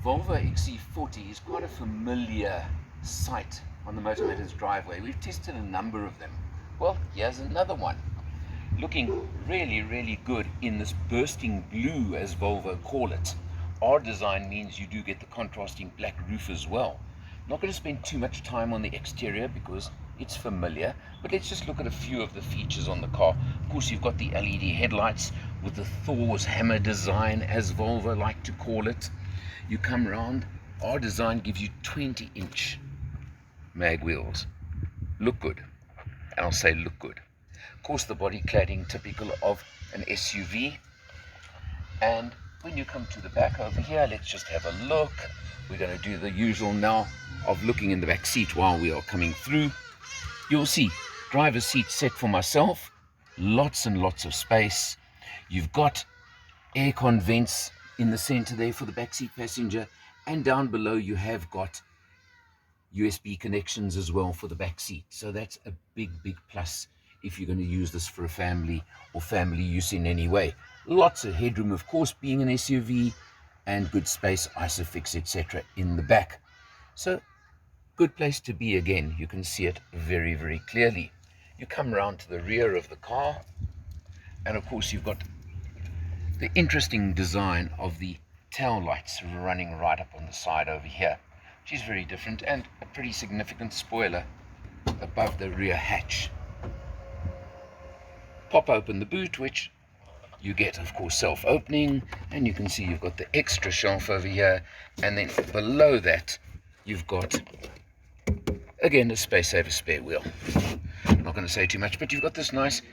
Volvo XC40 is quite a familiar sight on the Motivator's driveway. We've tested a number of them. Well, here's another one. Looking really, really good in this bursting blue, as Volvo call it. Our design means you do get the contrasting black roof as well. Not going to spend too much time on the exterior because it's familiar, but let's just look at a few of the features on the car. Of course, you've got the LED headlights with the Thor's hammer design, as Volvo like to call it. You come around, our design gives you 20-inch mag wheels. Look good, and I'll say look good. Of course, the body cladding typical of an SUV. And when you come to the back over here, let's just have a look. We're going to do the usual now of looking in the back seat while we are coming through. You'll see driver's seat set for myself, lots and lots of space. You've got aircon vents in the center there for the backseat passenger, and down below you have got USB connections as well for the back seat. So that's a big plus if you're going to use this for a family or family use in any way. Lots of headroom, of course, being an SUV, and good space, isofix, etc. in the back. So good place to be. Again, you can see it very clearly. You come around to the rear of the car, and of course you've got the interesting design of the tail lights running right up on the side over here, which is very different, and a pretty significant spoiler above the rear hatch. Pop open the boot, which you get, of course, self-opening, and you can see you've got the extra shelf over here, and then below that you've got, again, a space saver spare wheel. I'm not going to say too much, but you've got this nice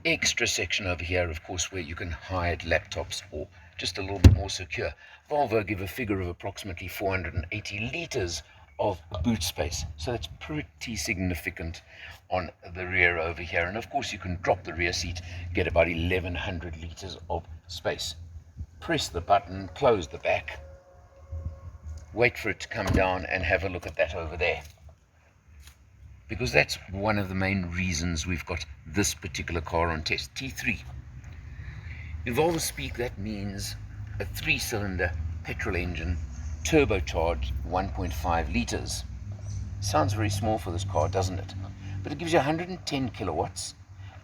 extra section over here, of course, where you can hide laptops or just a little bit more secure. Volvo give a figure of approximately 480 litres of boot space, so that's pretty significant on the rear over here. And of course you can drop the rear seat, get about 1100 litres of space. Press the button, close the back, wait for it to come down, and have a look at that over there, because that's one of the main reasons we've got this particular car on test. T3. In Volvo speak, that means a 3-cylinder petrol engine, turbocharged 1.5 litres. Sounds very small for this car, doesn't it? But it gives you 110 kilowatts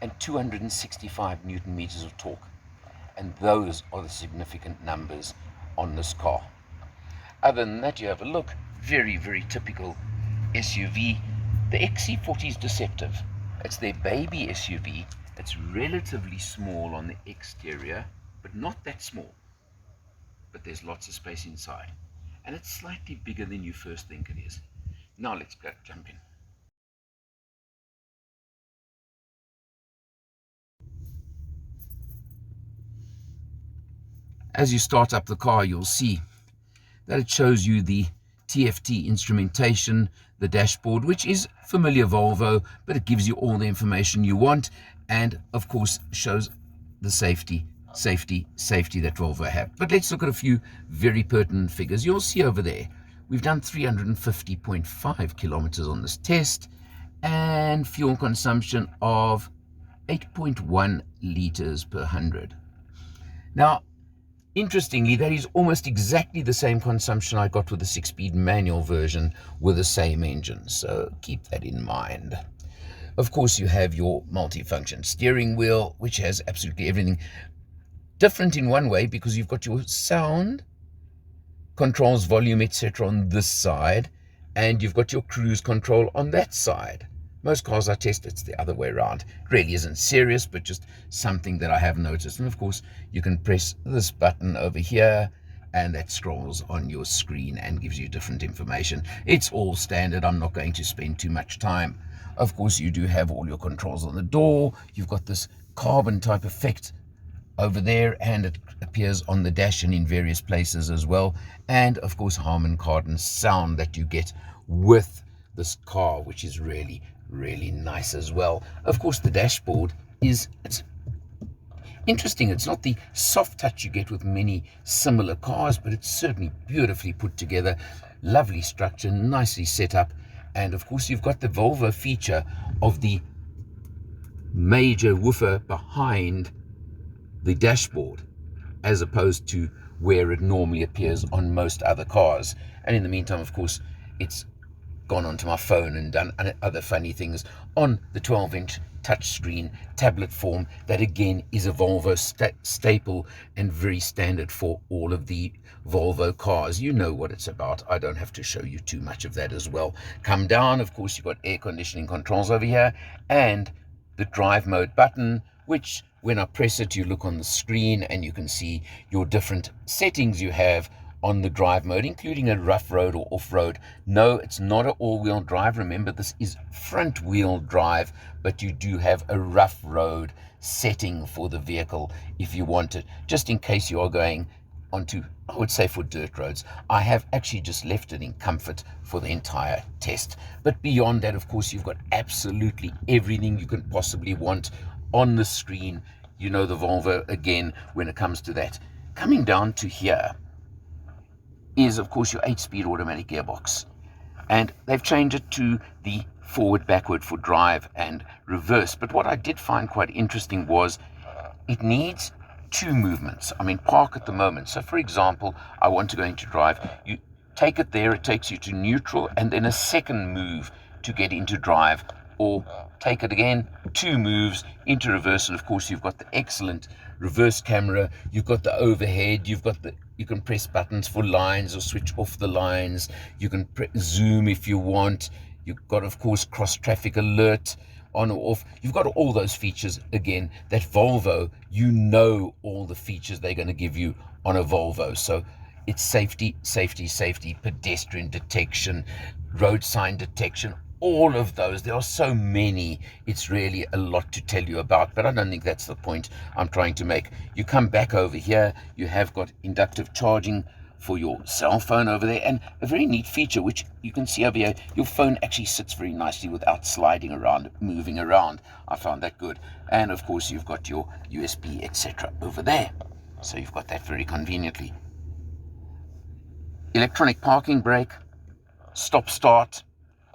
and 265 newton meters of torque. And those are the significant numbers on this car. Other than that, you have a look, very typical SUV. The XC40 is deceptive. It's their baby SUV. It's relatively small on the exterior, but not that small. But there's lots of space inside. And it's slightly bigger than you first think it is. Now let's go jump in. As you start up the car, you'll see that it shows you the TFT instrumentation, the dashboard, which is familiar Volvo, but it gives you all the information you want, and of course shows the safety that Volvo have. But let's look at a few very pertinent figures. You'll see over there, we've done 350.5 kilometers on this test, and fuel consumption of 8.1 liters per 100. Now, interestingly, that is almost exactly the same consumption I got with the 6-speed manual version with the same engine, so keep that in mind. Of course, you have your multifunction steering wheel, which has absolutely everything. Different in one way, because you've got your sound, controls volume, etc. on this side, and you've got your cruise control on that side. Most cars I test, it's the other way around. It really isn't serious, but just something that I have noticed. And of course, you can press this button over here, and that scrolls on your screen and gives you different information. It's all standard. I'm not going to spend too much time. Of course, you do have all your controls on the door. You've got this carbon type effect over there, and it appears on the dash and in various places as well. And of course, Harman Kardon sound that you get with this car, which is really nice as well. Of course, the dashboard it's interesting. It's not the soft touch you get with many similar cars, but it's certainly beautifully put together, lovely structure, nicely set up. And of course, you've got the Volvo feature of the major woofer behind the dashboard, as opposed to where it normally appears on most other cars. And in the meantime, of course, it's gone onto my phone and done other funny things on the 12-inch touchscreen tablet form. That again is a Volvo staple and very standard for all of the Volvo cars. You know what it's about. I don't have to show you too much of that as well. Come down, of course, you've got air conditioning controls over here and the drive mode button, which when I press it, you look on the screen and you can see your different settings you have on the drive mode, including a rough road or off-road. No, it's not an all-wheel drive. Remember, this is front-wheel drive, but you do have a rough road setting for the vehicle if you want it, just in case you are going onto, I would say, for dirt roads. I have actually just left it in comfort for the entire test. But beyond that, of course, you've got absolutely everything you can possibly want on the screen. You know the Volvo again when it comes to that. Coming down to here is, of course, your 8-speed automatic gearbox. And they've changed it to the forward, backward for drive and reverse. But what I did find quite interesting was it needs 2 movements. I mean, park at the moment. So, for example, I want to go into drive. You take it there, it takes you to neutral, and then a second move to get into drive. Or take it again, 2 moves into reverse. And, of course, you've got the excellent reverse camera. You've got the overhead. You can press buttons for lines or switch off the lines. You can zoom if you want. You've got, of course, cross traffic alert on or off. You've got all those features. Again, that Volvo, you know all the features they're going to give you on a Volvo. So it's safety, safety, safety, pedestrian detection, road sign detection, all of those. There are so many, it's really a lot to tell you about, but I don't think that's the point I'm trying to make. You come back over here, you have got inductive charging for your cell phone over there, and a very neat feature which you can see over here, your phone actually sits very nicely without sliding around, moving around. I found that good. And of course you've got your USB etc. over there, so you've got that very conveniently. Electronic parking brake, stop start,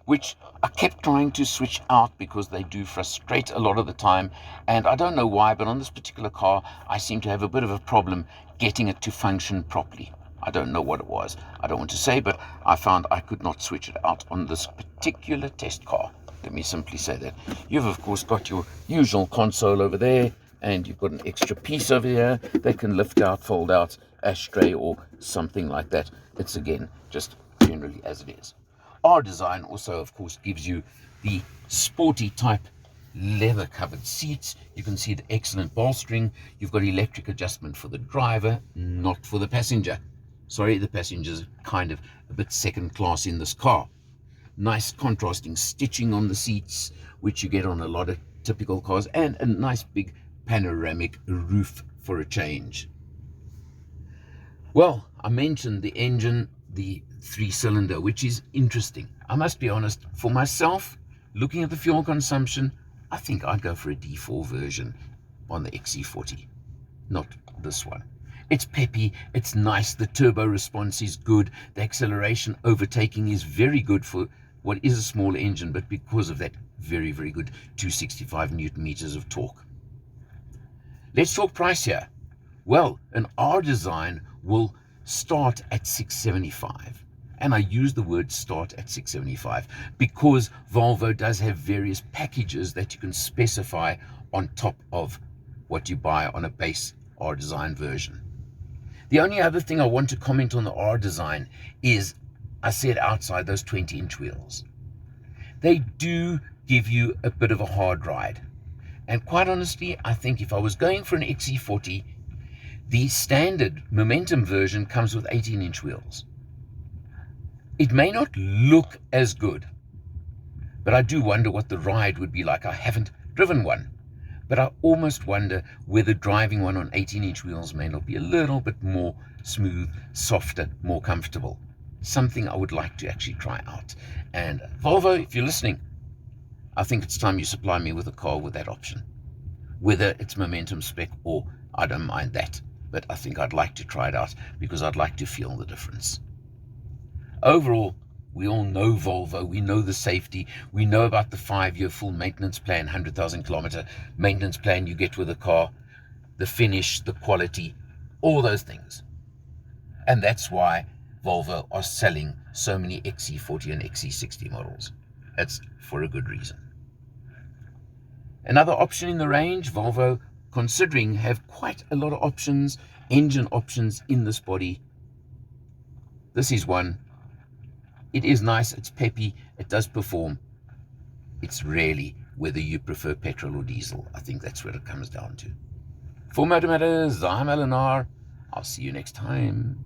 which I kept trying to switch out because they do frustrate a lot of the time, and I don't know why, but on this particular car I seem to have a bit of a problem getting it to function properly. I don't know what it was, I don't want to say, but I found I could not switch it out on this particular test car. Let me simply say that. You've of course got your usual console over there, and you've got an extra piece over here that can lift out, fold out, ashtray or something like that. It's again just generally as it is. Our design also, of course, gives you the sporty type leather covered seats. You can see the excellent bolstering. You've got electric adjustment for the driver, not for the passenger. Sorry, the passenger's kind of a bit second class in this car. Nice contrasting stitching on the seats, which you get on a lot of typical cars, and a nice big panoramic roof for a change. Well, I mentioned the engine, the 3-cylinder, which is interesting. I must be honest, for myself, looking at the fuel consumption, I think I'd go for a D4 version on the XC40, not this one. It's peppy, it's nice, the turbo response is good, the acceleration overtaking is very good for what is a small engine, but because of that, very, very good 265 Newton meters of torque. Let's talk price here. Well, an R design will start at $675. And I use the word start at $675 because Volvo does have various packages that you can specify on top of what you buy on a base R design version. The only other thing I want to comment on the R design is, I said outside those 20-inch wheels. They do give you a bit of a hard ride. And quite honestly, I think if I was going for an XC40, the standard Momentum version comes with 18-inch wheels. It may not look as good, but I do wonder what the ride would be like. I haven't driven one, but I almost wonder whether driving one on 18-inch wheels may not be a little bit more smooth, softer, more comfortable. Something I would like to actually try out. And Volvo, if you're listening, I think it's time you supply me with a car with that option. Whether it's Momentum spec or I don't mind that, but I think I'd like to try it out because I'd like to feel the difference. Overall, we all know Volvo, we know the safety, we know about the 5-year full maintenance plan, 100,000 kilometer maintenance plan you get with a car, the finish, the quality, all those things. And that's why Volvo are selling so many XC40 and XC60 models. That's for a good reason. Another option in the range, Volvo, considering, have quite a lot of options, engine options in this body. This is one. It is nice, it's peppy, it does perform. It's really whether you prefer petrol or diesel. I think that's what it comes down to. For Motor Matters, I'm Eleanor. I'll see you next time.